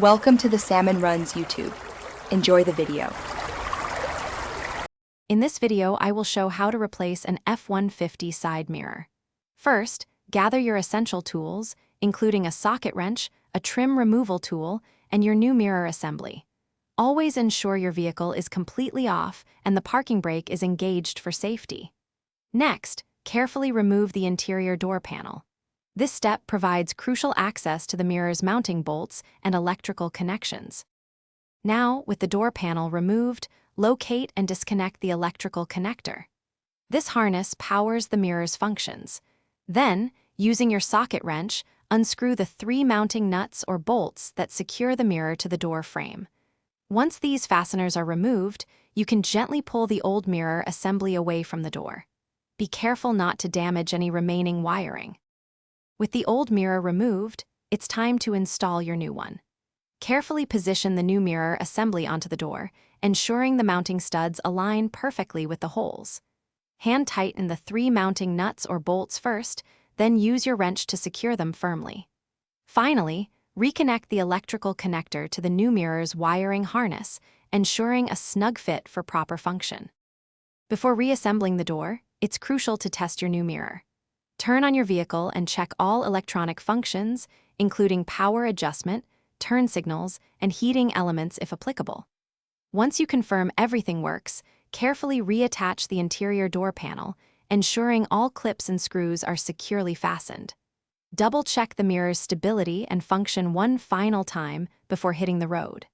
Welcome to the Salmon Runs YouTube. Enjoy the video. In this video, I will show how to replace an F-150 side mirror. First, gather your essential tools, including a socket wrench, a trim removal tool, and your new mirror assembly. Always ensure your vehicle is completely off and the parking brake is engaged for safety. Next, carefully remove the interior door panel. This step provides crucial access to the mirror's mounting bolts and electrical connections. Now, with the door panel removed, locate and disconnect the electrical connector. This harness powers the mirror's functions. Then, using your socket wrench, unscrew the 3 mounting nuts or bolts that secure the mirror to the door frame. Once these fasteners are removed, you can gently pull the old mirror assembly away from the door. Be careful not to damage any remaining wiring. With the old mirror removed, it's time to install your new one. Carefully position the new mirror assembly onto the door, ensuring the mounting studs align perfectly with the holes. Hand tighten the 3 mounting nuts or bolts first, then use your wrench to secure them firmly. Finally, reconnect the electrical connector to the new mirror's wiring harness, ensuring a snug fit for proper function. Before reassembling the door, it's crucial to test your new mirror. Turn on your vehicle and check all electronic functions, including power adjustment, turn signals, and heating elements if applicable. Once you confirm everything works, carefully reattach the interior door panel, ensuring all clips and screws are securely fastened. Double-check the mirror's stability and function one final time before hitting the road.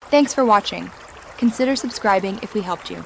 Thanks for watching. Consider subscribing if we helped you.